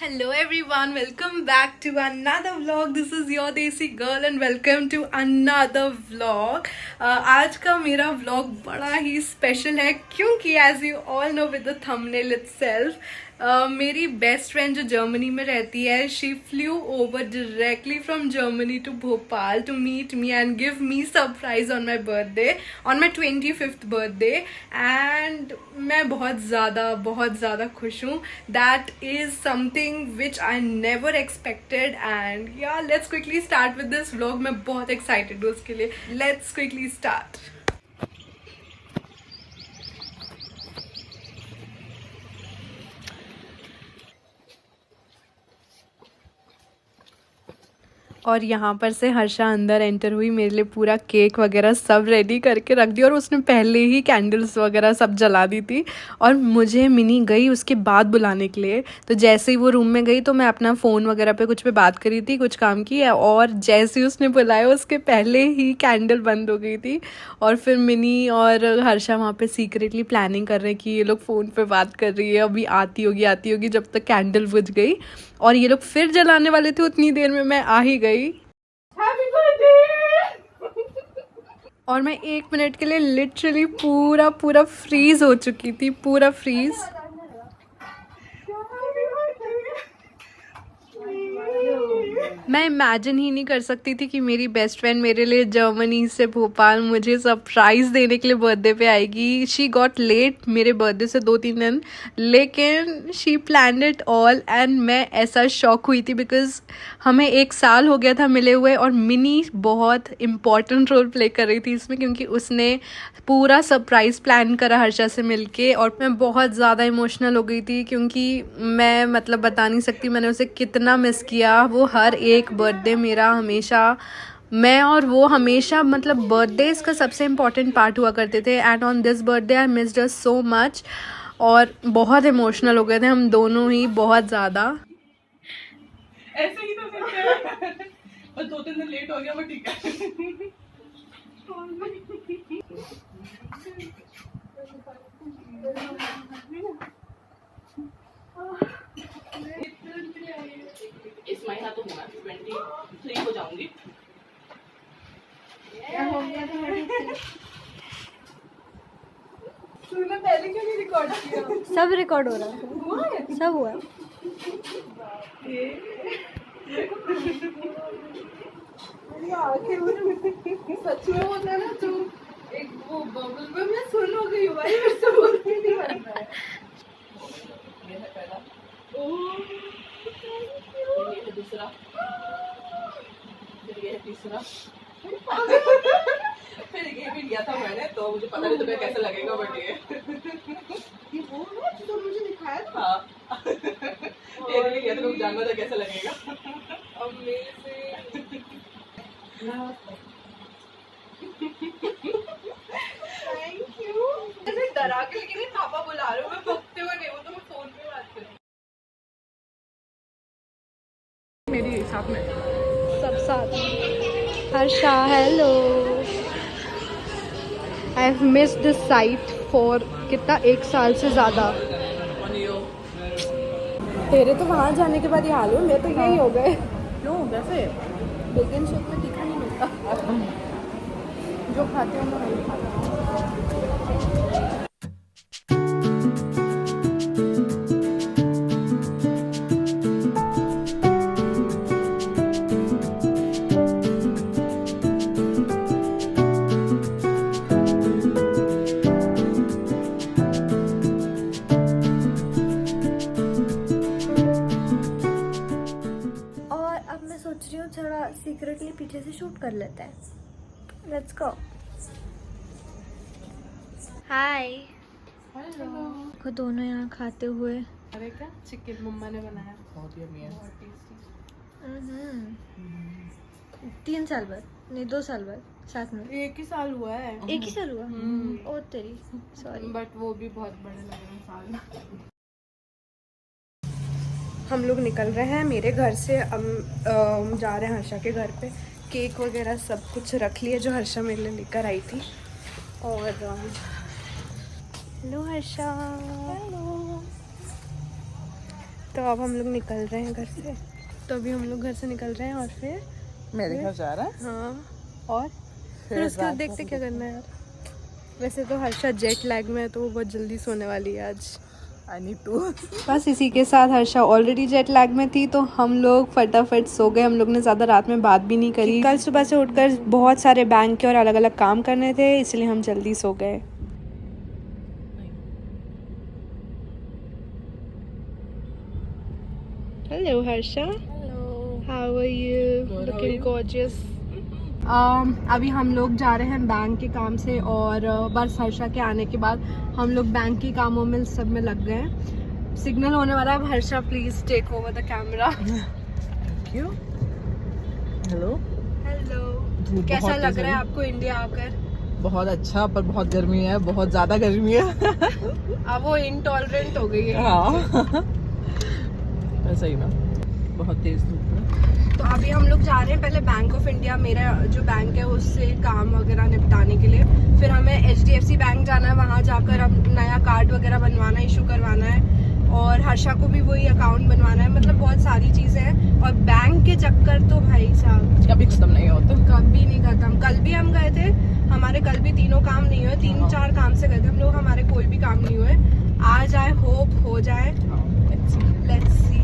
Hello everyone, welcome back to another vlog. This is your Desi girl and welcome to another vlog. आज का मेरा vlog बड़ा ही special है क्योंकि as you all know with the thumbnail itself, मेरी best friend जो Germany में रहती है, she flew over directly from Germany to Bhopal to meet me and give me surprise on my birthday, on my 25th birthday. And मैं बहुत ज़्यादा खुश हूँ. That is something which I never expected. And yeah let's quickly start with this vlog. मैं बहुत excited हूँ उसके लिए. Let's quickly start. और यहाँ पर से हर्षा अंदर एंटर हुई, मेरे लिए पूरा केक वगैरह सब रेडी करके रख दिया और उसने पहले ही कैंडल्स वगैरह सब जला दी थी. और मुझे मिनी गई उसके बाद बुलाने के लिए. तो जैसे ही वो रूम में गई तो मैं अपना फ़ोन वगैरह पे कुछ पे बात करी थी, कुछ काम की, और जैसे ही उसने बुलाया उसके पहले ही कैंडल बंद हो गई थी. और फिर मिनी और हर्षा वहाँ पर सीक्रेटली प्लानिंग कर रहे हैं कि ये लोग फ़ोन पर बात कर रही है, अभी आती होगी जब तक कैंडल बुझ गई. और ये लोग फिर जलाने वाले थे, उतनी देर में मैं आ ही गई. Happy birthday. और मैं 1 मिनट के लिए लिटरली पूरा फ्रीज हो चुकी थी, पूरा फ्रीज. मैं इमेजिन ही नहीं कर सकती थी कि मेरी बेस्ट फ्रेंड मेरे लिए जर्मनी से भोपाल मुझे सरप्राइज़ देने के लिए बर्थडे पे आएगी. शी गॉट लेट मेरे बर्थडे से 2-3 दिन, लेकिन she planned it all. And मैं ऐसा शॉक हुई थी बिकॉज हमें 1 साल हो गया था मिले हुए. और मिनी बहुत इम्पॉर्टेंट रोल प्ले कर रही थी इसमें क्योंकि उसने पूरा सरप्राइज़ प्लान करा हर्षा से मिलके. और मैं बहुत ज़्यादा इमोशनल हो गई थी क्योंकि मैं मतलब बता नहीं सकती मैंने उसे कितना मिस किया. वो हर एक बर्थडे मेरा हमेशा, मैं और वो हमेशा मतलब बर्थडेज का सबसे इम्पॉर्टेंट पार्ट हुआ करते थे. And on this birthday I missed her so much. और बहुत इमोशनल हो गए थे हम दोनों ही, बहुत ज़्यादा. ऐसे ही तो करते हैं. बस 2-3 दिन लेट हो गया बट ठीक है. इस महीना तो होना 23 हो जाऊंगी. तूने पहले क्यों नहीं रिकॉर्ड किया? सब रिकॉर्ड हो रहा है, सब हुआ. सच में होता है ना, तो एक वो बबल में मैं सुन हो गई हूँ भाई, मेरे से बोल भी नहीं बन रहा है. ये है पहला. ये है दूसरा. फिर ये है तीसरा. फिर ये भी लिया था मैंने, तो मुझे पता नहीं तुम्हें कैसा लगेगा बट ये वो है जो मुझे दिखाया था. हाँ. ये भी लिया था, तुम जानना था कैसा लगेगा. अमेजिंग. Thank you. ऐसे डरा के लेकिन नहीं, पापा बुला रहे हो, मैं भगते हुए नहीं हूँ, तो मैं फोन पे बात कर रही हूँ. मेरी साथ में सब साथ. Harsha, hello. I have missed this site for कितना 1 साल से ज़्यादा. तेरे तो वहाँ जाने के बाद ये हाल हुआ, मैं तो यही हो गए. क्यों कैसे? लेकिन शेप में तीखा नहीं मिलता. जो खाते हैं वो नहीं खाते. सोच रही हूँ थोड़ा सीक्रेटली पीछे से शूट कर लेते हैं. Let's go. हाय. हेलो. को दोनों यहाँ खाते हुए. अरे क्या चिकन मम्मा ने बनाया, बहुत यम्मी है. 3 साल बाद नहीं 2 साल बाद साथ में. 1 ही साल हुआ है. 1 ही साल हुआ. ओ तेरी, सॉरी. बट वो भी बहुत बड़े लग रहे हैं साल. हम लोग निकल रहे हैं मेरे घर से. हम जा रहे हैं हर्षा के घर पे. केक वगैरह सब कुछ रख लिया जो हर्षा मेरे लिए लेकर आई थी. और हेलो हर्षा. हेलो. तो अब हम लोग निकल रहे हैं घर से। तो अभी हम लोग घर से निकल रहे हैं और फिर मेरे घर जा रहा है। हाँ, और फिर उसके बाद देखते क्या करना है यार। वैसे तो हर्षा जेट लैग में है तो वो बहुत जल्दी सोने वाली है आज। I need to। बस इसी के साथ हर्षा ऑलरेडी जेट लैग में थी तो हम लोग फटाफट सो गए। हम लोग ने ज़्यादा रात में बात भी नहीं करी। कल सुबह से उठकर बहुत सारे बैंक के और अलग अलग काम करने थे, इसलिए हम जल्दी सो गए। Hello Harsha, how are you? Looking gorgeous. अभी हम लोग जा रहे हैं बैंक के काम से और बस हर्षा के आने के बाद हम लोग बैंक के कामों में सब में लग गए हैं। सिग्नल होने वाला है। अब Harsha please take over the camera. Thank you. Hello. Hello, कैसा लग रहा है आपको इंडिया आकर? बहुत अच्छा, पर बहुत गर्मी है, बहुत ज्यादा गर्मी है। अब वो इनटॉलरेंट हो गई है। हाँ ऐसा ही ना, बहुत तेज धूप है। तो अभी हम लोग जा रहे हैं पहले बैंक ऑफ इंडिया, मेरा जो बैंक है उससे काम वगैरह निपटाने के लिए। फिर हमें HDFC बैंक जाना है, वहाँ जाकर अब नया कार्ड वगैरह बनवाना, इशू करवाना है। और हर्षा को भी वही अकाउंट बनवाना है। मतलब बहुत सारी चीज़ें हैं और बैंक के चक्कर तो भाई साहब कभी खत्म नहीं होता, कभी नहीं खत्म। कल भी हम गए थे, हमारे कल भी तीनों काम नहीं हुए। 3-4 काम से गए थे हम लोग, हमारे कोई भी काम नहीं हुए। आज आए, होप हो जाए, लेट्स सी।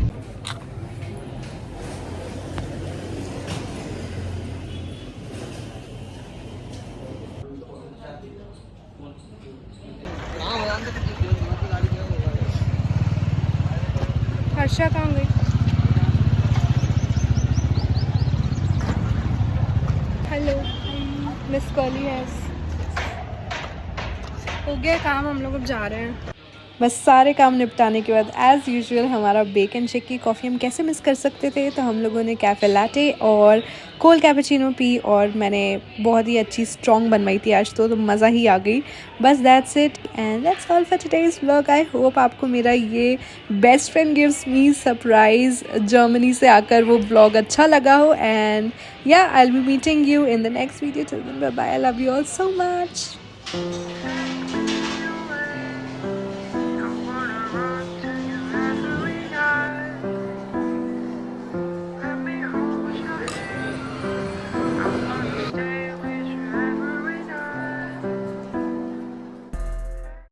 हर्षा कहाँ गई? Hello miss curly has. हो गया काम, हम लोग अब जा रहे हैं। बस सारे काम निपटाने के बाद एज़ यूजुअल हमारा बेकन शेक की कॉफ़ी हम कैसे मिस कर सकते थे। तो हम लोगों ने कैफ़े लाटे और कोल्ड कैपेचिनो पी और मैंने बहुत ही अच्छी स्ट्रॉन्ग बनवाई थी आज तो मज़ा ही आ गई। बस that's it and that's all for today's vlog. I hope आपको मेरा ये best friend gives me surprise Germany से आकर वो व्लॉग अच्छा लगा हो। एंड या I will be meeting you in the next video. Till then bye bye, I love you all so much.